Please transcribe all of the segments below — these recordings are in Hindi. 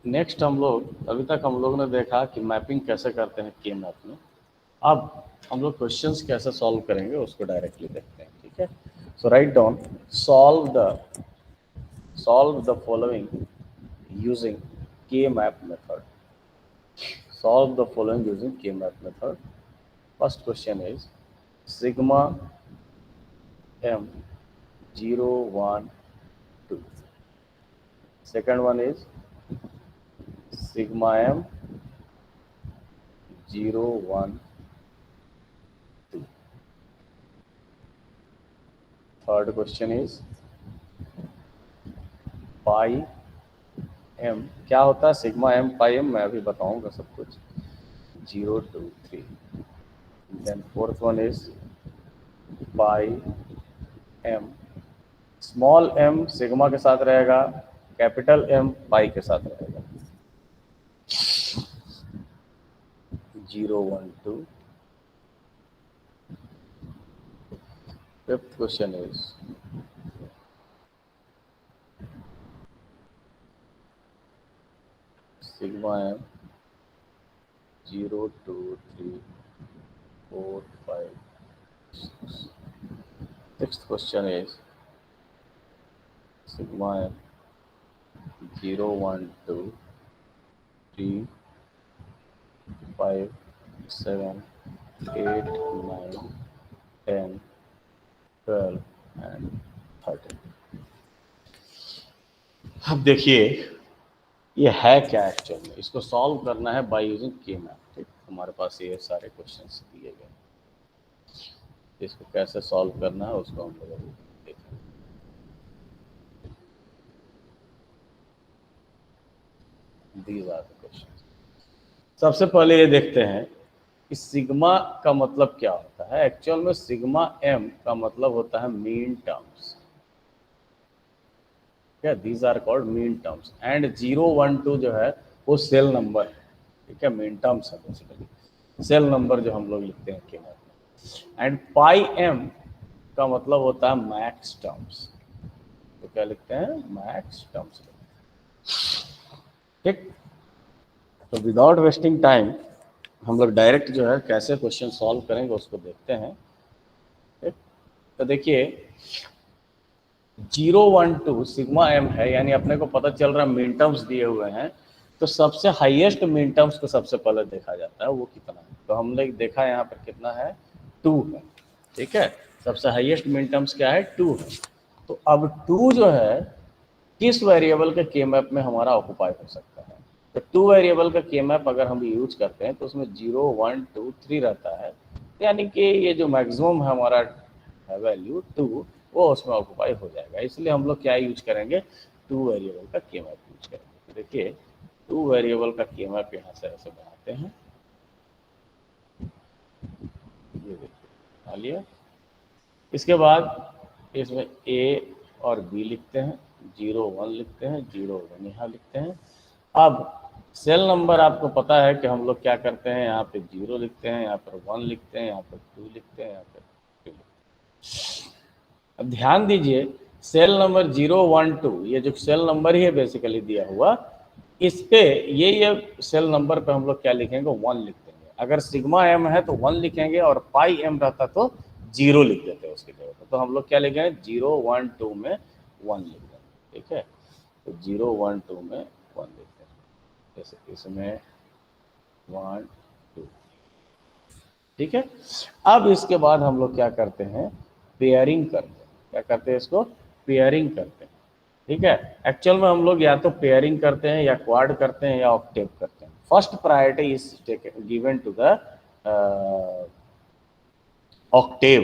नेक्स्ट हम लोग अभी तक हम लोग ने देखा कि मैपिंग कैसे करते हैं के मैप में। अब हम लोग क्वेश्चंस कैसे सॉल्व करेंगे उसको डायरेक्टली देखते हैं। ठीक है, so write down solve the following using K-map method. Solve the following using K-map method. First question is sigma m 0 1 2. Second one is sigma m 0 1 2. Third question is pi m क्या होता है, सिग्मा m पाई m मैं अभी बताऊंगा सब कुछ, 0 2 3. Then fourth one is pi m, small m sigma के साथ रहेगा, कैपिटल M पाई के साथ रहेगा, 0 1 2. Fifth question is sigma m 0 2 3 4 5 6. Sixth question is sigma m 0 1 2 3 5 7 8 9 10 12 and 13. अब देखिए ये है क्या एक्चुअल में, इसको सॉल्व करना है बाय यूजिंग के मैप। ठीक, हमारे पास ये सारे क्वेश्चंस दिए गए, इसको कैसे सॉल्व करना है उसको हम लोग अभी देखेंगे। These are the questions. सबसे पहले ये देखते हैं कि सिग्मा का मतलब क्या होता है। एक्चुअल में सिग्मा m का मतलब होता है मीन टर्म्स। क्या, these are called mean terms. And 0 1 2 जो है वो सेल नंबर है। ठीक है, मीन टर्म्स है बेसिकली, सेल नंबर जो हम लोग लिखते हैं के मैप में। एंड पाई m का मतलब होता है मैक्स टर्म्स। तो क्या लिखते हैं, मैक्स टर्म्स। ठीक, तो विदाउट वेस्टिंग टाइम हम लोग डायरेक्ट जो है कैसे क्वेश्चन सॉल्व करेंगे उसको देखते हैं। ठीक, तो देखिए 0 1 2 सिग्मा m है, यानी अपने को पता चल रहा है मीन टर्म्स दिए हुए हैं, तो सबसे हाईएस्ट मीन टर्म्स को सबसे पहले देखा जाता है, वो कितना है। तो हमने देखा यहाँ पर कितना है, 2 है। ठीक है, सबसे हाईएस्ट मीन टर्म्स क्या है, 2 है। तो अब 2 जो है किस वेरिएबल के के मैप में हमारा ऑक्युपाई हो सकता है। तो 2 वेरिएबल का के मैप अगर हम यूज करते हैं तो उसमें 0 1 2 3 रहता है, यानी कि ये जो मैक्सिमम है हमारा वैल्यू 2 वो उसमें ऑक्युपाई हो जाएगा। इसलिए हम लोग क्या यूज करेंगे, 2 वेरिएबल का के मैप यूज करेंगे। तो देखिए 2 वेरिएबल का के मैप यहाँ से ऐसे बनाते हैं, ये देखिए बना लिया। इसके बाद इसमें a और b लिखते हैं, 0 1 लिखते हैं, 0 1 यहाँ लिखते हैं। अब सेल नंबर आपको पता है कि हम लोग क्या करते हैं, यहाँ पे 0 लिखते हैं, यहाँ पर 1 लिखते हैं, यहाँ पर 2 लिखते हैं, यहाँ पर 3 लिखते हैं। अब ध्यान दीजिए सेल नंबर 0 1 2 ये जो सेल नंबर ही है बेसिकली दिया हुआ, इस पे ये सेल नंबर पे हम लोग क्या लिखेंगे, 1 लिख देंगे। अगर सिग्मा m है तो 1 लिखेंगे, और पाई m रहता तो 0 लिख देते हैं उसकी जगह पे। तो हम लोग क्या लिखेंगे, 0 1 2 में 1 लिख देंगे। ठीक है, तो 0 1 2 में 1 लिख देंगे, जैसे इसमें 1 2। ठीक है, अब इसके बाद हम लोग क्या करते हैं, पेयरिंग करते हैं। क्या करते हैं, इसको पेयरिंग करते हैं। ठीक है, एक्चुअल में हम लोग या तो पेयरिंग करते हैं, या क्वाड करते हैं, या ऑक्टेव करते हैं। First priority is given to the octave,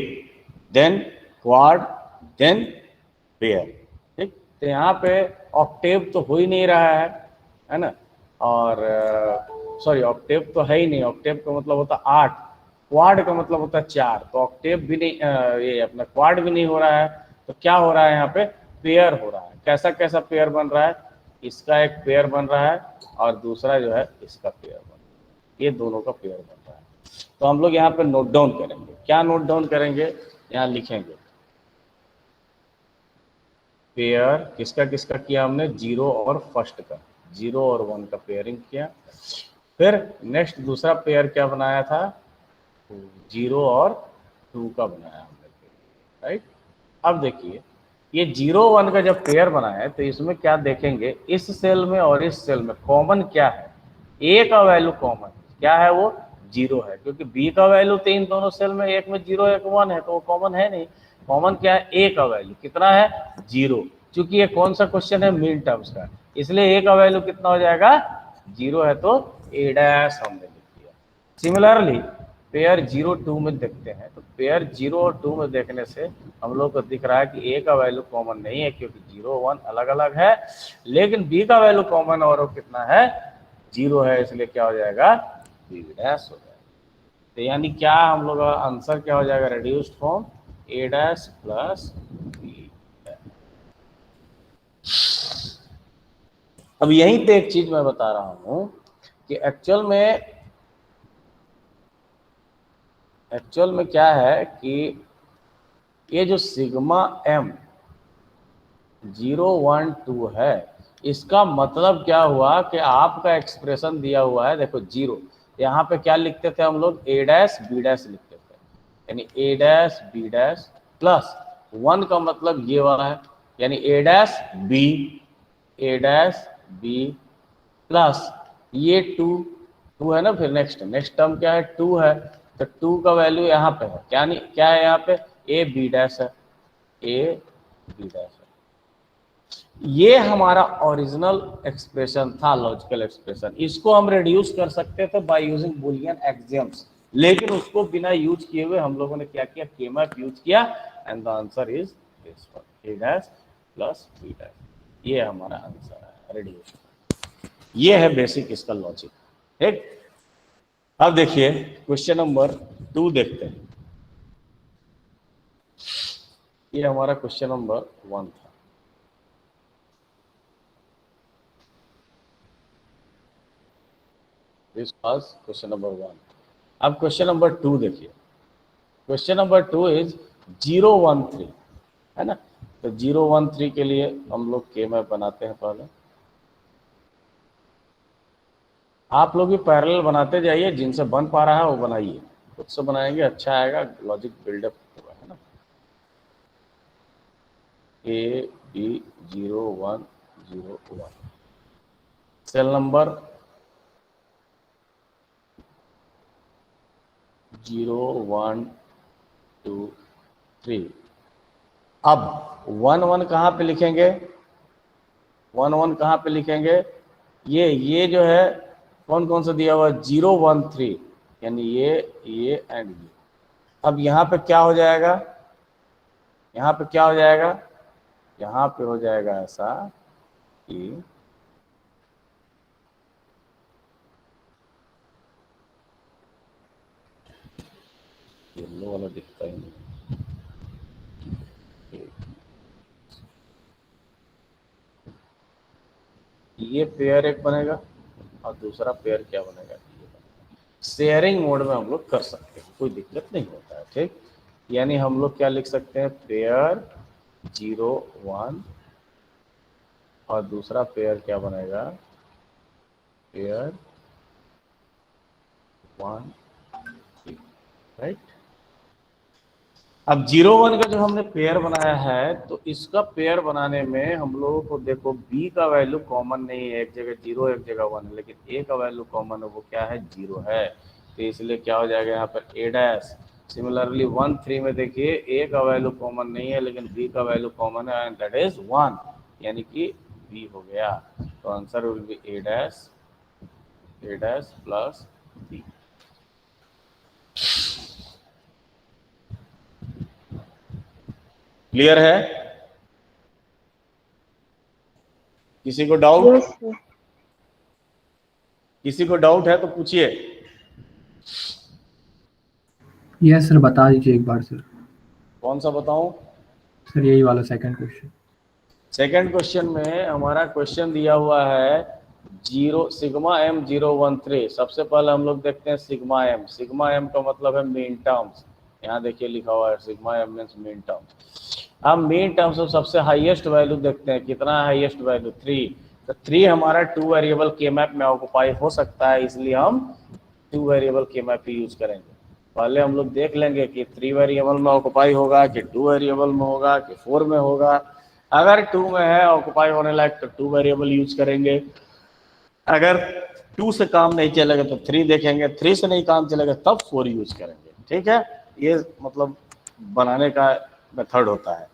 then quad, then pair. ठीक, तो यहाँ पे ऑक्टेव तो हो ही नहीं रहा है ना, और सॉरी ऑक्टेव तो है ही नहीं। ऑक्टेव का मतलब होता है 8, क्वाड का मतलब होता है 4, तो ऑक्टेव भी नहीं, ये अपना क्वाड भी नहीं हो रहा है। तो क्या हो रहा है, यहाँ पे पेयर हो रहा है। कैसा कैसा पेयर बन रहा है, इसका एक पेयर बन रहा है, और दूसरा जो है इसका पेयर बन रहा है, ये दोनों का पेयर बन रहा है। तो हम लोग यहाँ पे नोट डाउन करेंगे। क्या नोट डाउन करेंगे, यहाँ लिखेंगे पेयर किसका किसका किया हमने, 0 और फर्स्ट का। 0 और 1 का पेयरिंग किया। फिर नेक्स्ट दूसरा पेयर क्या बनाया था, 0 और 2 का बनाया हमने, राइट। अब देखिए ये 0 1 का जब पेयर बनाया है तो इसमें क्या देखेंगे, इस सेल में और इस सेल में कॉमन क्या है, ए का वैल्यू कॉमन क्या है, वो 0 है, क्योंकि बी का वैल्यू तो इन दोनों सेल में एक में 0 एक 1 है, तो वो कॉमन है नहीं। कॉमन क्या है, ए का वैल्यू कितना है, 0। चूंकि ये कौन सा क्वेश्चन है, मीन टर्म्स का, इसलिए ए का वैल्यू कितना हो जाएगा, 0 है, तो ए डैश हमने लिख दिया। सिमिलरली पेयर 0 2 में देखते हैं, तो पेयर 0 और 2 में देखने से हम लोग को दिख रहा है कि ए का वैल्यू कॉमन नहीं है, क्योंकि 0 1 अलग अलग है, लेकिन बी का वैल्यू कॉमन और वो कितना है, 0 है, इसलिए क्या हो जाएगा, बी डैश हो जाएगा। तो यानी क्या हम लोग का आंसर क्या हो जाएगा, रिड्यूस्ड फॉर्म ए डैश प्लस बी। अब यहीं पे एक चीज मैं बता रहा हूं कि एक्चुअल में क्या है कि ये जो सिग्मा m 0 1 2 है, इसका मतलब क्या हुआ कि आपका एक्सप्रेशन दिया हुआ है, देखो 0, यहाँ पे क्या लिखते थे हम लोग, a डैश b डैश लिखते थे, यानी a dash b dash plus 1 का मतलब ये वाला है, यानी a डैश b प्लस ये 2 है ना, फिर नेक्स्ट टर्म क्या है, 2 है, तो 2 का वैल्यू यहाँ पे है, क्या है यहाँ पे, a b डैश है, a b डैश है। ये हमारा ओरिजिनल एक्सप्रेशन था, लॉजिकल एक्सप्रेशन। इसको हम रिड्यूस कर सकते थे बाय यूजिंग बूलियन एक्सियम्स, लेकिन उसको बिना यूज किए हुए हम लोगों ने क्या किया, केमैप यूज किया, and the answer is this one, a dash plus b dash. ये हमारा आंसर है, रिड्यूस। ये है बेसिक इसका लॉजिक, ठीक। अब देखिए क्वेश्चन नंबर 2 देखते हैं। ये हमारा क्वेश्चन नंबर 1 था। This was question number 1। अब क्वेश्चन नंबर 2 देखिए। क्वेश्चन नंबर 2 इज 0 1 3, है ना। तो 0 1 3 के लिए हम लोग के मैप बनाते हैं पहले। आप लोग भी पैरेलल बनाते जाइए, जिनसे बन पा रहा है वो बनाइए, खुद से बनाएंगे अच्छा आएगा, लॉजिक बिल्डअप होगा, है ना। A B 0 1 0 1, cell number 0 1 2 3। अब 1 1 कहाँ पे लिखेंगे, 1 1 कहाँ पे लिखेंगे, ये जो है कौन कौन सा दिया हुआ है, 0 1 3, यानी ये एंड ये। अब यहाँ पे क्या हो जाएगा, यहाँ पे क्या हो जाएगा, यहाँ पे हो जाएगा ऐसा कि येलो वाला दिखता ही नहीं, ये पेयर एक बनेगा और दूसरा पेयर क्या बनेगा, शेयरिंग मोड में हम लोग कर सकते हैं, कोई दिक्कत नहीं होता है, ठीक। यानी हम लोग क्या लिख सकते हैं, पेयर 0 1 और दूसरा पेयर क्या बनेगा, पेयर 1 3, राइट। अब 0 1 का जो हमने पेयर बनाया है, तो इसका पेयर बनाने में हम लोगों को देखो b का वैल्यू कॉमन नहीं है, एक जगह 0 एक जगह 1 है, लेकिन a का वैल्यू कॉमन है, वो क्या है, 0 है, तो इसलिए क्या हो जाएगा यहाँ पर a डैश। सिमिलरली 1 3 में देखिए a का वैल्यू कॉमन नहीं है, लेकिन b का वैल्यू कॉमन है, एंड दैट इज 1, यानी कि b हो गया। तो answer will B a dash plus b। Clear है, किसी को डाउट? yes, किसी को डाउट है तो पूछिए। यस सर, बता दीजिए एक बार सर। कौन सा बताऊं? सर यही वाला सेकंड क्वेश्चन। सेकंड क्वेश्चन में हमारा क्वेश्चन दिया हुआ है 0 सिग्मा m 0 1 3। सबसे पहले हम लोग देखते हैं सिग्मा m। सिग्मा m का मतलब है मीन टर्म्स, यहाँ देखिए लिखा हुआ है sigma m means mean terms. हम मीन टर्म्स में सबसे हाईएस्ट वैल्यू देखते हैं, कितना है हाईएस्ट वैल्यू, 3। तो 3 हमारा 2 वेरिएबल के मैप में ऑक्युपाई हो सकता है, इसलिए हम 2 वेरिएबल के मैप ही यूज करेंगे। पहले हम लोग देख लेंगे कि 3 वेरिएबल में ऑक्युपाई होगा कि 2 वेरिएबल में होगा कि 4 में होगा। अगर 2 में है ऑक्युपाई होने लायक तो 2 वेरिएबल यूज करेंगे। अगर 2 से काम नहीं चलेगा तो 3 देखेंगे, 3 से नहीं काम चलेगा तब 4 यूज करेंगे। ठीक है, ये मतलब बनाने का मेथड होता है।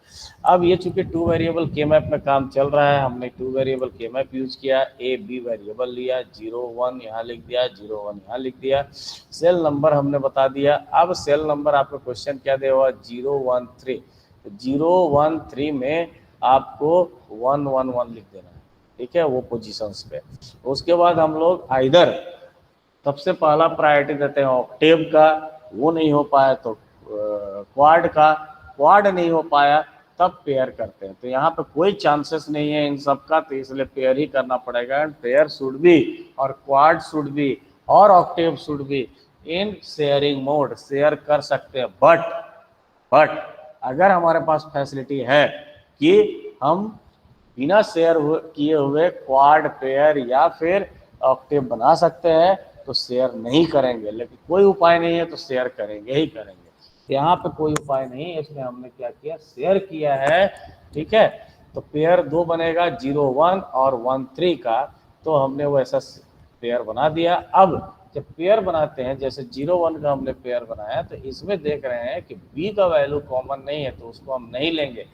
अब ये चूंकि 2 वेरिएबल के मैप में काम चल रहा है, हमने 2 वेरिएबल के मैप यूज किया, ए बी वेरिएबल लिया, 0 1 यहाँ लिख दिया, 0 1 यहाँ लिख दिया, सेल नंबर हमने बता दिया। अब सेल नंबर आपको क्वेश्चन क्या दिया हुआ, 0 1 3, तो 0 1 3 में आपको 1 1 1 लिख देना है। ठीक है, वो पोजीशंस पे। उसके बाद हम लोग आइदर सबसे पहला प्रायोरिटी देते हैं ऑक्टेव का, वो नहीं हो पाया तो क्वाड का, क्वाड नहीं हो पाया तब पेयर करते हैं। तो यहाँ पे कोई चांसेस नहीं है इन सब का, तो इसलिए पेयर ही करना पड़ेगा। एंड पेयर शुड बी और क्वाड शुड बी और Octave should be in sharing mode, share कर सकते हैं। बट अगर हमारे पास फैसिलिटी है कि हम बिना शेयर किए हुए क्वाड, पेयर या फिर ऑक्टेव बना सकते हैं तो शेयर नहीं करेंगे, लेकिन कोई उपाय नहीं है तो शेयर करेंगे ही करेंगे। यहाँ पे कोई उपाय नहीं है, इसलिए हमने क्या किया, शेयर किया है। ठीक है, तो पेयर 2 बनेगा, 0 1 और 1 3 का, तो हमने वो ऐसा पेयर बना दिया। अब जब पेयर बनाते हैं, जैसे 0 1 का हमने पेयर बनाया, तो इसमें देख रहे हैं कि बी का वैल्यू कॉमन नहीं है तो उसको हम नहीं लेंगे,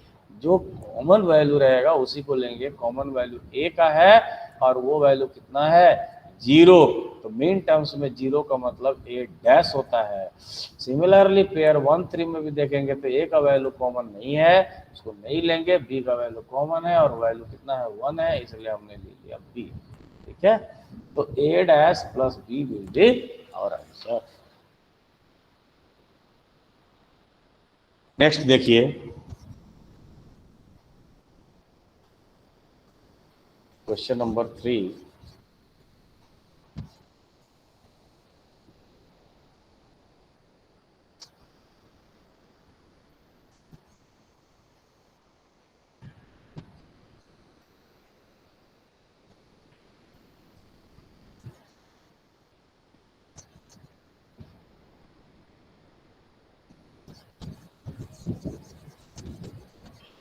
जो कॉमन वैल्यू रहेगा उसी को लेंगे। कॉमन वैल्यू ए का है और वो वैल्यू कितना है, 0, तो मेन टर्म्स में 0 का मतलब ए डैश होता है। सिमिलरली पेयर 1 3 में भी देखेंगे तो ए का वैल्यू कॉमन नहीं है, उसको नहीं लेंगे। बी का वैल्यू कॉमन है और वैल्यू कितना है, 1 है, इसलिए हमने ले लिया बी। ठीक है, तो A dash plus B will be our answer. Next देखिए, क्वेश्चन नंबर 3।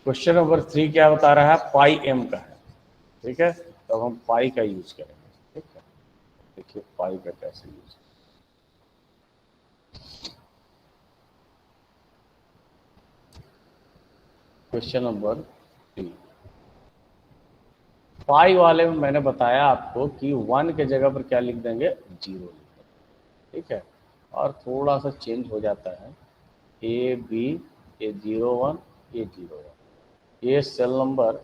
क्वेश्चन नंबर 3 क्या बता रहा है, पाई एम का है। ठीक है, तो हम पाई का यूज करेंगे। ठीक है, देखिए पाई का कैसे यूज। क्वेश्चन नंबर 3, पाई वाले में मैंने बताया आपको कि 1 के जगह पर क्या लिख देंगे, 0 लिख देंगे। ठीक है, और थोड़ा सा चेंज हो जाता है, ए बी, ए 0 1, ए 0 1, ये सेल नंबर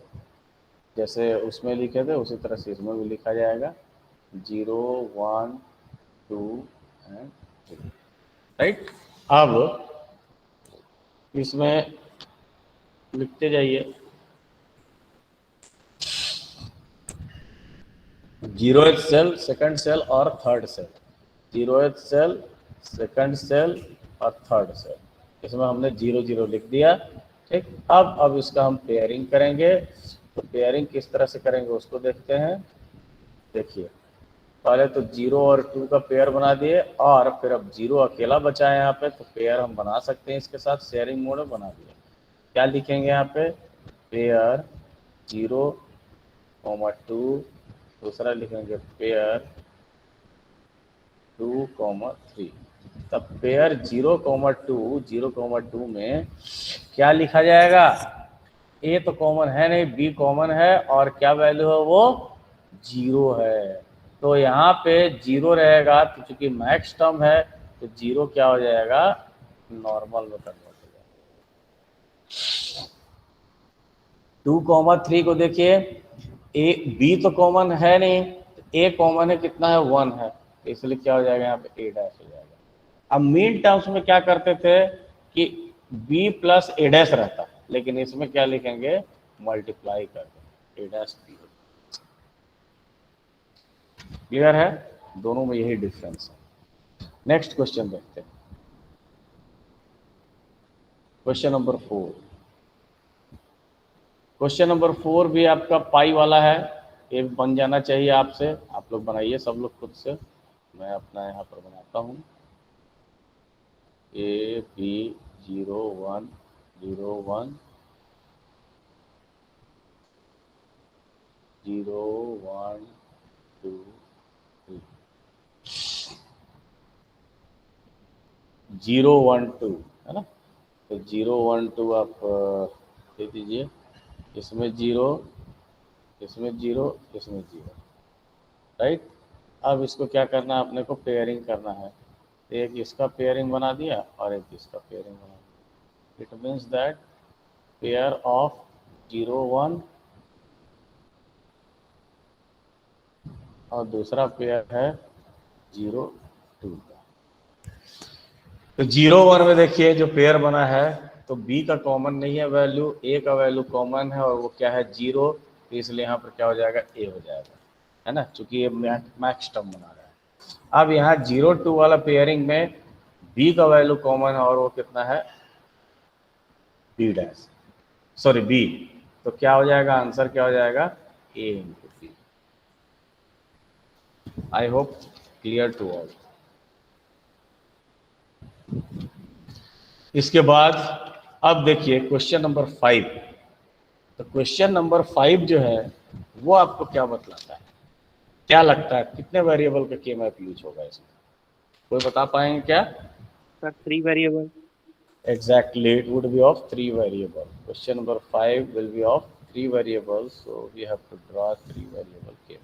जैसे उसमें लिखे थे उसी तरह से इसमें भी लिखा जाएगा, 0 1 2 एंड 3। राइट, अब इसमें लिखते जाइए, 0th सेल, सेकंड सेल और third cell, 0th cell, second cell और थर्ड सेल, इसमें हमने 0 0 लिख दिया। ठीक, अब इसका हम पेयरिंग करेंगे। तो पेयरिंग किस तरह से करेंगे उसको देखते हैं। देखिए, पहले तो 0 और 2 का पेयर बना दिए, और फिर अब 0 अकेला बचा है यहाँ पे, तो पेयर हम बना सकते हैं इसके साथ, शेयरिंग मोड में बना दिया। क्या लिखेंगे यहाँ पे, पेयर 0 2, दूसरा लिखेंगे पेयर 2 3। तब पेयर 0 2 में क्या लिखा जाएगा, ए तो कॉमन है नहीं, बी कॉमन है, और क्या वैल्यू है वो, 0 है। तो यहाँ पे 0 रहेगा, तो चूंकि मैक्स टर्म है तो 0 क्या हो जाएगा, नॉर्मल में कन्वर्ट हो जाएगा। 2 3 को देखिए, ए बी तो कॉमन है नहीं, ए कॉमन है, कितना है, 1 है, इसलिए क्या हो जाएगा यहाँ पे, ए डैश हो जाएगा। अब मीन टर्म्स में क्या करते थे कि बी प्लस ए डैश रहता, लेकिन इसमें क्या लिखेंगे, मल्टीप्लाई कर देंगे, ए डैश बी। क्लियर है, दोनों में यही डिफरेंस है। नेक्स्ट क्वेश्चन देखते हैं, क्वेश्चन नंबर 4। क्वेश्चन नंबर 4 भी आपका पाई वाला है। ये बन जाना चाहिए आपसे, आप लोग बनाइए सब लोग खुद से, मैं अपना यहाँ पर बनाता हूँ। AB 0 1 0 1 0 1 2 3 0 1 2 है ना। तो 0 1 2 आप दे दीजिए, इसमें 0, इसमें 0, इसमें 0, राइट। अब इसको क्या करना है, अपने को पेयरिंग करना है। एक इसका पेयरिंग बना दिया और एक इसका पेयरिंग बना दिया। It means that pair of 0 1 और दूसरा पेयर है 0 2 का। तो 0 1 में देखिए जो पेयर बना है, तो B का कॉमन नहीं है वैल्यू, A का वैल्यू कॉमन है और वो क्या है 0, तो इसलिए यहाँ पर क्या हो जाएगा A हो जाएगा, है ना, क्योंकि ये मैक्स टर्म बना रहा है। अब यहाँ 0 2 वाला पेयरिंग में B का वैल्यू कॉमन है और वो कितना है B डैश, सॉरी B, तो क्या हो जाएगा, आंसर क्या हो जाएगा A into B। I hope clear to all. इसके बाद अब देखिए क्वेश्चन नंबर 5। तो क्वेश्चन नंबर 5 जो है वो आपको क्या बतलाता है, क्या लगता है कितने वेरिएबल का के मैप यूज होगा इसमें, कोई बता पाएंगे क्या? Sir 3 variable. Exactly, it would be of 3 variable. Question number 5 will be of 3 variables, so we have to draw 3 variable k.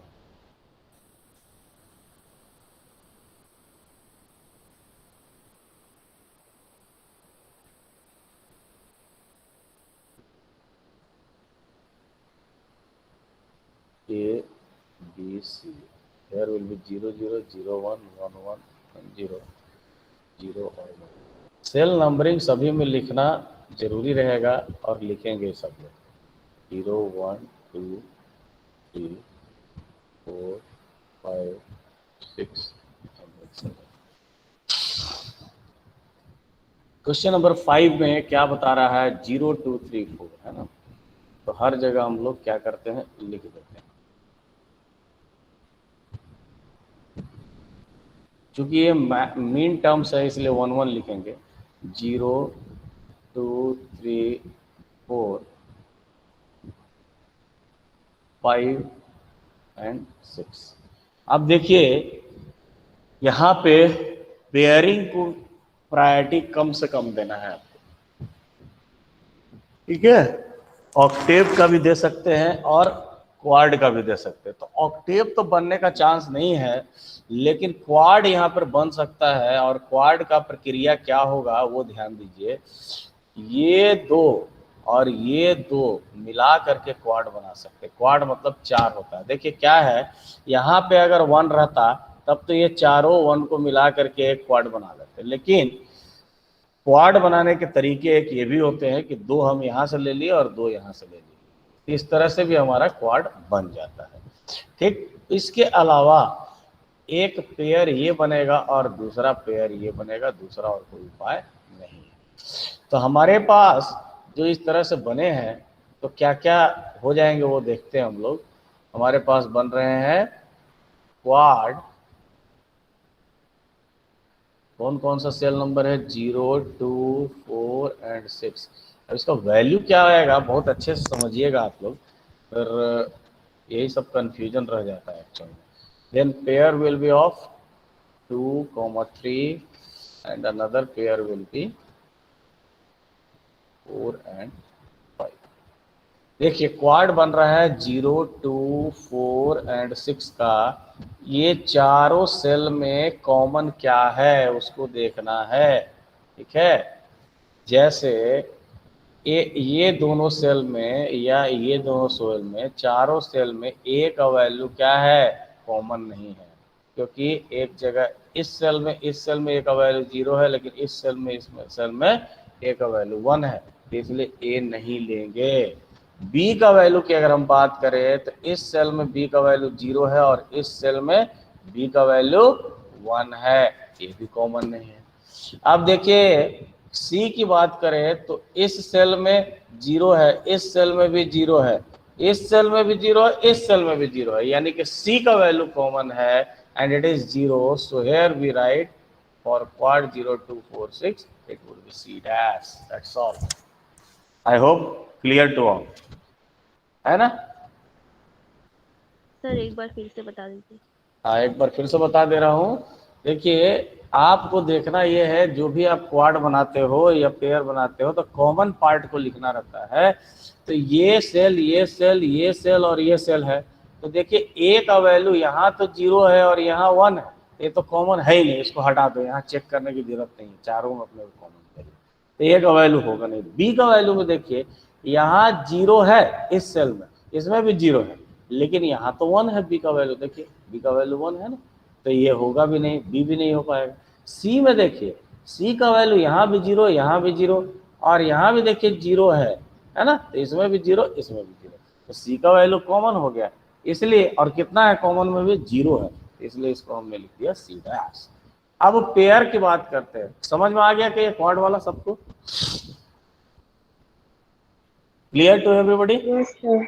A, B, C. There will be 0 0 0 1 1 1 and 0 0 और 1। सेल नंबरिंग सभी में लिखना जरूरी रहेगा और लिखेंगे सब लोग 0 1 2 3 4 5 6 7। क्वेश्चन नंबर 5 में क्या बता रहा है 0 2 3 4 है ना, तो हर जगह हम लोग क्या करते हैं लिख देते हैं। क्योंकि ये मीन टर्म्स है इसलिए 1 1 लिखेंगे, 0 2 3 4 5 एंड 6। अब देखिए यहाँ पे पेयरिंग को प्रायोरिटी कम से कम देना है आपको, ठीक है। ऑक्टेव का भी दे सकते हैं और क्वाड का भी दे सकते हैं। तो ऑक्टेव तो बनने का चांस नहीं है, लेकिन क्वाड यहाँ पर बन सकता है। और क्वाड का प्रक्रिया क्या होगा वो ध्यान दीजिए, ये दो और ये दो मिला करके क्वाड बना सकते हैं। क्वाड मतलब 4 होता है। देखिए क्या है, यहाँ पे अगर 1 रहता तब तो ये चारों 1 को मिला करके एक क्वाड बना लेते, लेकिन क्वाड बनाने के तरीके एक ये भी होते हैं कि 2 हम यहाँ से ले लिए और 2 यहाँ से ले लिए, इस तरह से भी हमारा क्वाड बन जाता है, ठीक। इसके अलावा एक पेयर ये बनेगा और दूसरा पेयर ये बनेगा, दूसरा और कोई उपाय नहीं है। तो हमारे पास जो इस तरह से बने हैं तो क्या क्या हो जाएंगे वो देखते हैं हम लोग। हमारे पास बन रहे हैं क्वाड, कौन कौन सा सेल नंबर है 0 2 4 एंड 6। अब इसका वैल्यू क्या आएगा बहुत अच्छे से समझिएगा आप लोग, फिर यही सब कंफ्यूजन रह जाता है actually. Then pair will be of 2 3 and another pair will be 4 and 5। देखिए क्वाड बन रहा है 0 2 4 एंड 6 का। ये चारों सेल में कॉमन क्या है उसको देखना है, ठीक है। जैसे ये दोनों सेल में या ये दोनों सेल में, चारों सेल में ए का वैल्यू क्या है कॉमन नहीं है, क्योंकि एक जगह इस सेल में ए का वैल्यू 0 है, लेकिन इस सेल में ए का वैल्यू 1 है, इसलिए ए नहीं लेंगे। बी का वैल्यू की अगर हम बात करें तो इस सेल में बी का वैल्यू 0 है और इस सेल में बी का वैल्यू 1 है, ये भी कॉमन नहीं है। अब देखिए सी की बात करें तो इस सेल में 0 है, इस सेल में भी 0 है, इस सेल में भी 0 है, इस सेल में भी 0 है, यानी कि C का वैल्यू कॉमन है and it is 0. So here we write for quad 0246 it would be C dash. That's all. I hope clear to all, है ना? सर एक बार फिर से बता दीजिए। हाँ, एक बार फिर से बता दे रहा हूँ. देखिए, आपको देखना ये है, जो भी आप क्वाड बनाते हो या पेयर बनाते हो तो कॉमन पार्ट को लिखना रहता है. तो ये सेल, ये सेल, ये सेल और ये सेल है. तो देखिए, ए का वैल्यू यहाँ तो 0 है और यहाँ 1 है. ये तो कॉमन है ही नहीं, इसको हटा दो, यहाँ चेक करने की जरूरत नहीं है, चारों में अपने कॉमन करिए. तो ए का वैल्यू होगा नहीं. बी का वैल्यू में देखिए, यहाँ 0 है इस सेल में, इसमें भी 0 है, लेकिन यहाँ तो 1 है. बी का वैल्यू देखिए, बी का वैल्यू 1 है ना, तो ये होगा भी नहीं, बी भी नहीं हो पाएगा. सी में देखिए, सी का वैल्यू यहाँ भी 0, यहाँ भी 0 और यहाँ भी देखिए 0 है ना, तो इसमें भी 0, इसमें भी 0. तो सी का वैल्यू कॉमन हो गया इसलिए, और कितना है कॉमन में भी 0 है, इसलिए इसको हमने लिख दिया सी डैश. अब पेयर की बात करते हैं. समझ में आ गया कि ये क्वाड वाला सबको clear to everybody? Yes sir.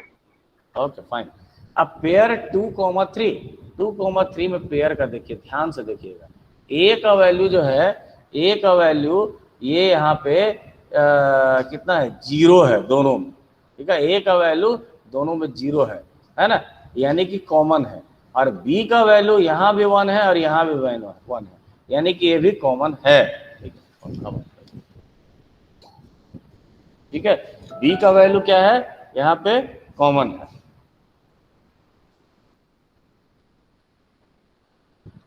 Okay fine. अब पेयर 2,3 में पेयर का देखिए, ध्यान से देखिएगा. ए का वैल्यू जो है, ए का वैल्यू ये यहाँ पे कितना है, 0 है दोनों में. ठीक है, ए का वैल्यू दोनों में 0 है ना, यानी कि कॉमन है. और बी का वैल्यू यहाँ भी 1 है और यहाँ भी 1 है, यानी कि ये भी कॉमन है. ठीक है, बी का वैल्यू क्या है, यहाँ पे कॉमन है.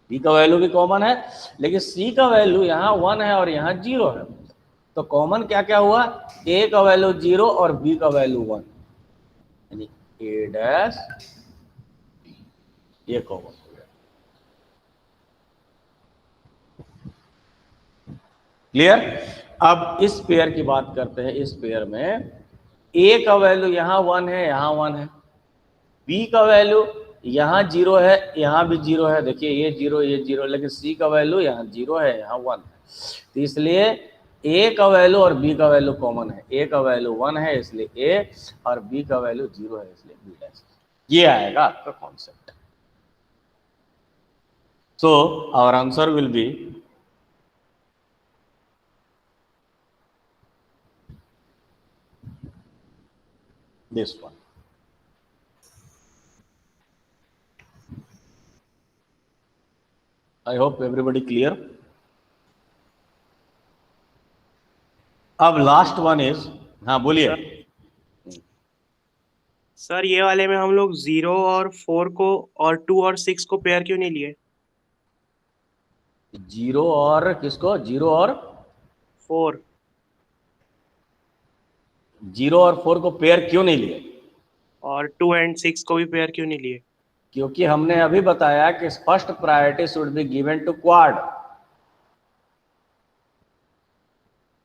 बी का वैल्यू भी कॉमन है, लेकिन सी का वैल्यू यहाँ 1 है और यहाँ 0 है. तो कॉमन क्या क्या हुआ, ए का वैल्यू 0 और बी का वैल्यू 1, यानी ए डैश ये कॉमन हो गया. क्लियर? अब इस पेयर की बात करते हैं. इस पेयर में ए का वैल्यू यहाँ 1 है, यहाँ 1 है. बी का वैल्यू यहाँ 0 है, यहाँ भी 0 है. देखिए, ये 0, ये 0, लेकिन सी का वैल्यू यहाँ 0 है, यहाँ 1 है. तो इसलिए ए का वैल्यू और बी का वैल्यू कॉमन है. ए का वैल्यू 1 है इसलिए ए, और बी का वैल्यू 0 है इसलिए बी डैश. ये आएगा आपका concept. So our answer will be this one. I hope everybody clear. अब लास्ट वन इज, हाँ बोलिए. सर ये वाले में हम लोग 0 और 4 को और 2 और 6 को पेयर क्यों नहीं लिए? 0 और किसको, 0 और 4. 0 और 4 को पेयर क्यों नहीं लिए? और 2 एंड 6 को भी पेयर क्यों नहीं लिए? क्योंकि हमने अभी बताया कि first priority should be given to quad.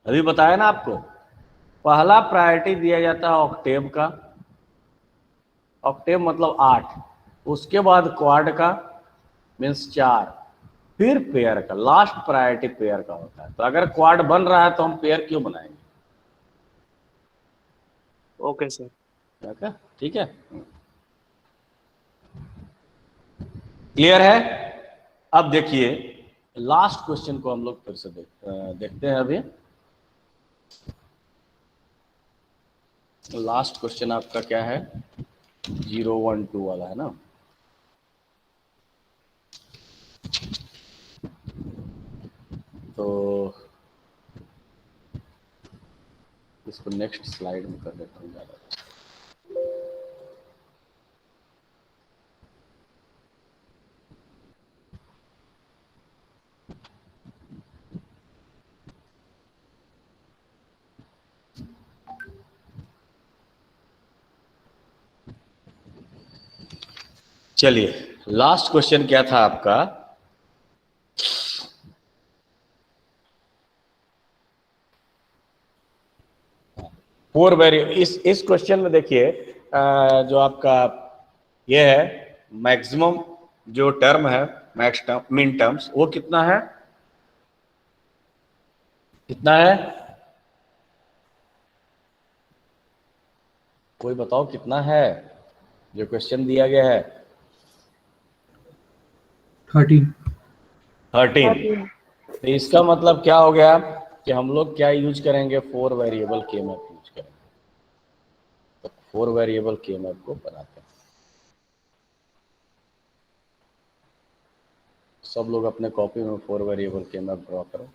अभी बताया ना आपको, पहला प्रायोरिटी दिया जाता है ऑक्टेव का. ऑक्टेव मतलब 8, उसके बाद क्वाड का मीन्स 4, फिर पेयर का. लास्ट प्रायोरिटी पेयर का होता है. तो अगर क्वाड बन रहा है तो हम पेयर क्यों बनाएंगे? Okay sir. ठीक है, क्लियर है? अब देखिए, लास्ट क्वेश्चन को हम लोग फिर से देखते हैं. अभी लास्ट क्वेश्चन आपका क्या है, 0 1 2 वाला है ना. तो इसको नेक्स्ट स्लाइड में कर देता हूँ ज़्यादा. चलिए, लास्ट क्वेश्चन क्या था आपका, फोर वेरिएबल. इस क्वेश्चन में देखिए, जो आपका ये है मैक्सिमम जो टर्म है, मैक्स टर्म, मिन टर्म्स, वो कितना है, कितना है, कोई बताओ कितना है? जो क्वेश्चन दिया गया है 13। 13। तो इसका मतलब क्या हो गया कि हम लोग क्या यूज करेंगे, 4 वेरिएबल के मैप यूज करेंगे। तो 4 वेरिएबल के मैप को बनाते हैं। सब लोग अपने कॉपी में 4 वेरिएबल के मैप ड्रॉ करो।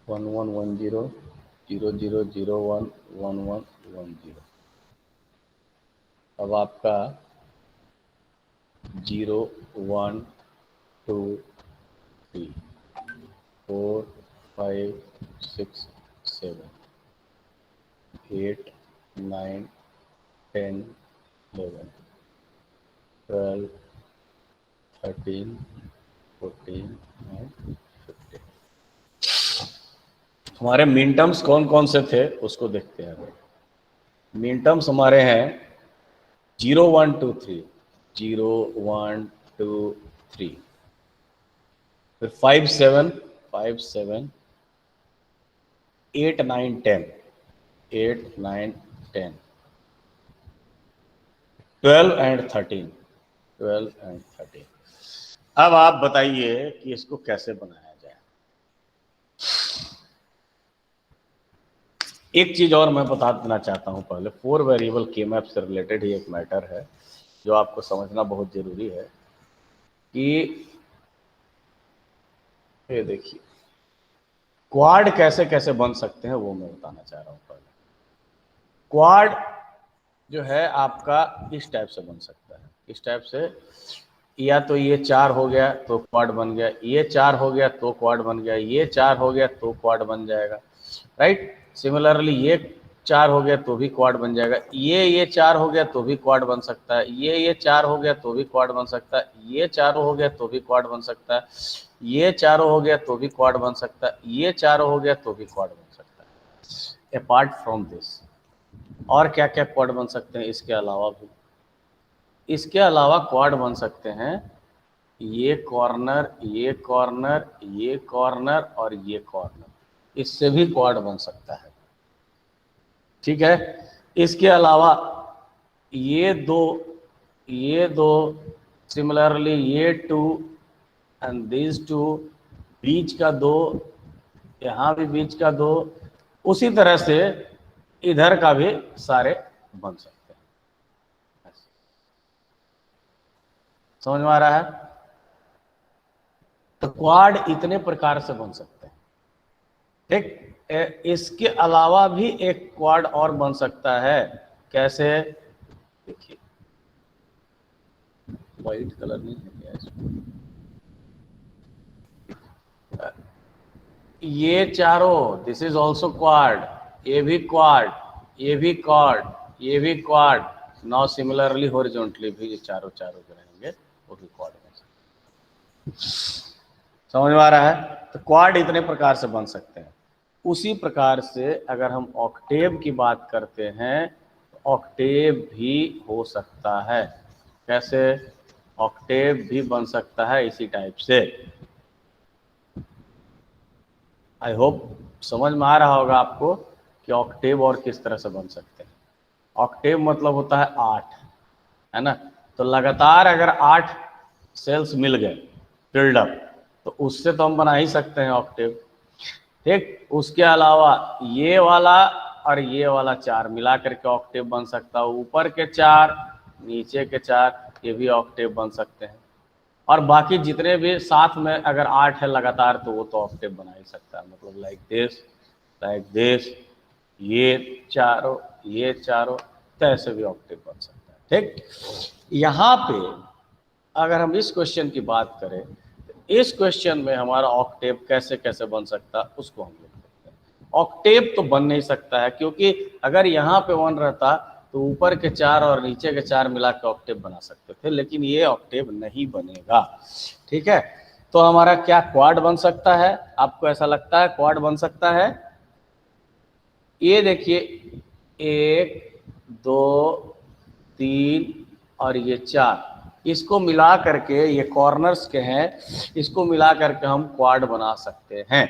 One one one zero, 0 0 0 1 1 1 1 0। अब आपका 0 1 2 3 4 5 6 7 8 9 10 11 12 13 14 and 15। हमारे मीन टर्म्स कौन कौन से थे उसको देखते हैं। मीन टर्म्स हमारे हैं 0 1 2 3, 0 1 2 3, फिर 5 7 5 7, 8 9 10, 8 9 10, 12 and 13, 12 and 13। अब आप बताइए कि इसको कैसे बनाया जाए। एक चीज और मैं बता देना चाहता हूं पहले, 4 वेरिएबल के मैप से रिलेटेड ही एक मैटर है जो आपको समझना बहुत जरूरी है कि ये देखिए क्वाड कैसे कैसे बन सकते हैं वो मैं बताना चाह रहा हूं। पहले क्वाड जो है आपका इस टाइप से बन सकता है, इस टाइप से, या तो ये 4 हो गया तो क्वाड बन गया, ये 4 हो गया तो क्वाड बन गया, ये 4 हो गया तो क्वाड बन जाएगा, राइट। सिमिलरली ये 4 हो गया तो भी क्वाड बन जाएगा, ये 4 हो गया तो भी क्वाड बन सकता है, ये 4 हो गया तो भी क्वाड बन सकता है, ये 4 हो गया तो भी क्वाड बन सकता है, ये 4 हो गया तो भी क्वाड बन सकता है, ये 4 हो गया तो भी क्वाड बन सकता है। अपार्ट फ्रॉम दिस और क्या क्या क्वाड बन सकते हैं इसके अलावा भी? इसके अलावा क्वाड बन सकते हैं ये कॉर्नर, ये कॉर्नर, ये कॉर्नर और ये कॉर्नर, इससे भी क्वाड बन सकता है, ठीक है। इसके अलावा ये दो, सिमिलरली ये 2 एंड दिस 2, बीच का 2, यहाँ भी बीच का 2, उसी तरह से इधर का भी सारे बन सकते हैं। समझ में आ रहा है? तो क्वाड इतने प्रकार से बन सकते हैं, ठीक। इसके अलावा भी एक क्वाड और बन सकता है, कैसे? देखिए व्हाइट कलर नहीं है क्या इसमें? ये चारों, दिस इज ऑल्सो क्वाड, ये भी क्वाड, ये भी क्वाड, ये भी क्वाड। नाउ सिमिलरली हॉरिजॉन्टली भी ये चारों जो रहेंगे वो भी क्वाड बन सकते हैं। समझ में आ रहा है? तो क्वाड इतने प्रकार से बन सकते हैं। उसी प्रकार से अगर हम ऑक्टेव की बात करते हैं तो ऑक्टेव भी हो सकता है। कैसे? ऑक्टेव भी बन सकता है इसी टाइप से। आई होप समझ में आ रहा होगा आपको कि ऑक्टेव और किस तरह से बन सकते हैं। ऑक्टेव मतलब होता है 8, है ना। तो लगातार अगर 8 सेल्स मिल गए फिल्ड अप, तो उससे तो हम बना ही सकते हैं ऑक्टेव, ठीक। उसके अलावा ये वाला और ये वाला 4 मिला करके ऑक्टेव बन सकता है। ऊपर के 4, नीचे के 4, ये भी ऑक्टेव बन सकते हैं। और बाकी जितने भी साथ में अगर 8 है लगातार तो वो तो ऑक्टेव बना ही सकता है। मतलब लाइक दिस, ये चारों, तो ऐसे भी ऑक्टेव बन सकता है, ठीक। यहाँ पे अगर हम इस क्वेश्चन की बात करें, इस क्वेश्चन में हमारा ऑक्टेव कैसे कैसे बन सकता है उसको हम लोग देखते हैं। ऑक्टेव तो बन नहीं सकता है, क्योंकि अगर यहाँ पे 1 रहता तो ऊपर के 4 और नीचे के 4 मिला के ऑक्टेव बना सकते थे, लेकिन ये ऑक्टेव नहीं बनेगा, ठीक है। तो हमारा क्या क्वाड बन सकता है? आपको ऐसा लगता है क्वाड बन सकता है? ये देखिए 1 2 3 और ये 4, इसको मिला करके, ये कॉर्नर्स के हैं, इसको मिला करके हम क्वाड बना सकते हैं,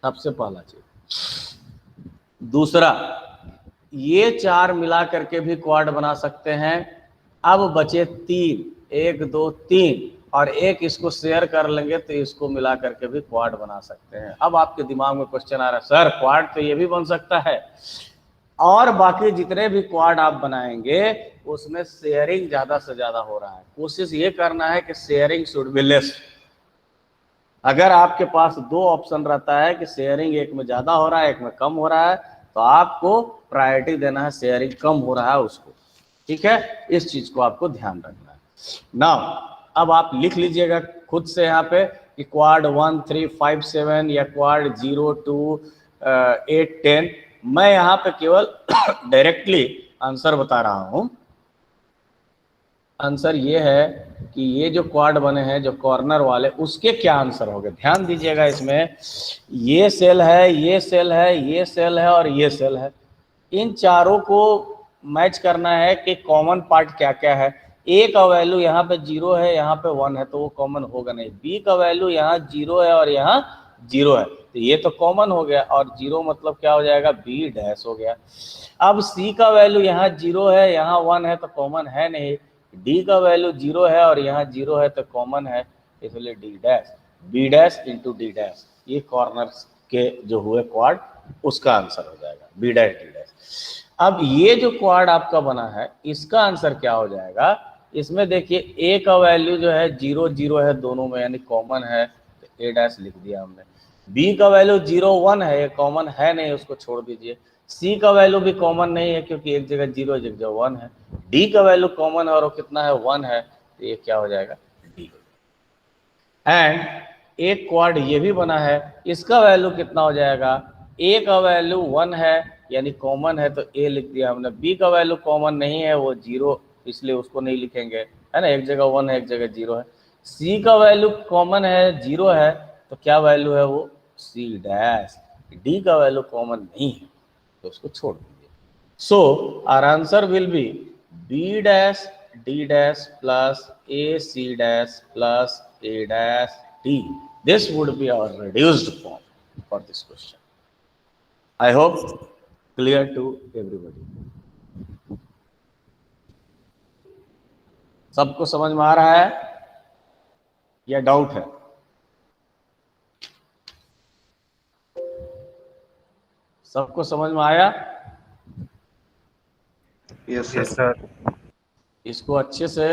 सबसे पहला चीज। दूसरा, ये 4 मिला करके भी क्वाड बना सकते हैं। अब बचे 3, 1 2 3, और एक इसको शेयर कर लेंगे तो इसको मिला करके भी क्वाड बना सकते हैं। अब आपके दिमाग में क्वेश्चन आ रहा है, सर क्वाड तो ये भी बन सकता है, और बाकी जितने भी क्वाड आप बनाएंगे उसमें शेयरिंग ज्यादा से ज्यादा हो रहा है। कोशिश ये करना है कि शेयरिंग शुड बी लेस। अगर आपके पास 2 ऑप्शन रहता है कि शेयरिंग एक में ज्यादा हो रहा है, एक में कम हो रहा है, तो आपको प्रायोरिटी देना है शेयरिंग कम हो रहा है उसको। ठीक है, इस चीज को आपको ध्यान रखना है। नाउ अब आप लिख लीजिएगा खुद से यहाँ पे कि क्वाड 1 3 5 7 या क्वाड 0 2 8 10। मैं यहाँ पे केवल डायरेक्टली आंसर बता रहा हूँ। आंसर ये है कि ये जो क्वाड बने हैं जो कॉर्नर वाले, उसके क्या आंसर होंगे। ध्यान दीजिएगा, इसमें ये सेल है, ये सेल है, ये सेल है और ये सेल है। इन चारों को मैच करना है कि कॉमन पार्ट क्या क्या है। ए का वैल्यू यहाँ पे 0 है, यहाँ पे 1 है, तो वो कॉमन होगा नहीं। बी का वैल्यू यहाँ 0 है और यहाँ 0 है, तो ये तो कॉमन हो गया, और 0 मतलब क्या हो जाएगा, बी डैश हो गया। अब सी का वैल्यू यहाँ 0 है, यहाँ 1 है, तो कॉमन है नहीं। डी का वैल्यू 0 है और यहाँ 0 है, तो कॉमन है, इसलिए D dash. B dash into D dash, ये कॉर्नर के जो हुए क्वाड, उसका आंसर हो जाएगा बी डैश डी डैश। अब ये जो क्वाड आपका बना है, इसका आंसर क्या हो जाएगा। इसमें देखिए ए का वैल्यू जो है 0 0 है दोनों में, यानी कॉमन है, तो ए डैश लिख दिया हमने। बी का वैल्यू 0 1 है, ये कॉमन है नहीं, उसको छोड़ दीजिए। सी का वैल्यू भी कॉमन नहीं है क्योंकि एक जगह 0 एक जगह 1 है। डी का वैल्यू कॉमन है और वो कितना है, 1 है, तो ये क्या हो जाएगा, डी। एंड एक क्वाड ये भी बना है, इसका वैल्यू कितना हो जाएगा, ए का वैल्यू 1 है यानी कॉमन है, तो ए लिख दिया हमने। बी का वैल्यू कॉमन नहीं है, वो 0, इसलिए उसको नहीं लिखेंगे, है ना, एक जगह 1 है एक जगह 0 है। सी का वैल्यू कॉमन है, 0 है, तो क्या वैल्यू है, वो सी डैश। डी का वैल्यू कॉमन नहीं है, तो उसको छोड़ दीजिए। So our answer will be B dash D dash plus A C dash plus a dash d. This would be our reduced form for this question. I hope clear to everybody. सबको समझ में आ रहा है या डाउट है? सबको समझ में आया? Yes sir. इसको अच्छे से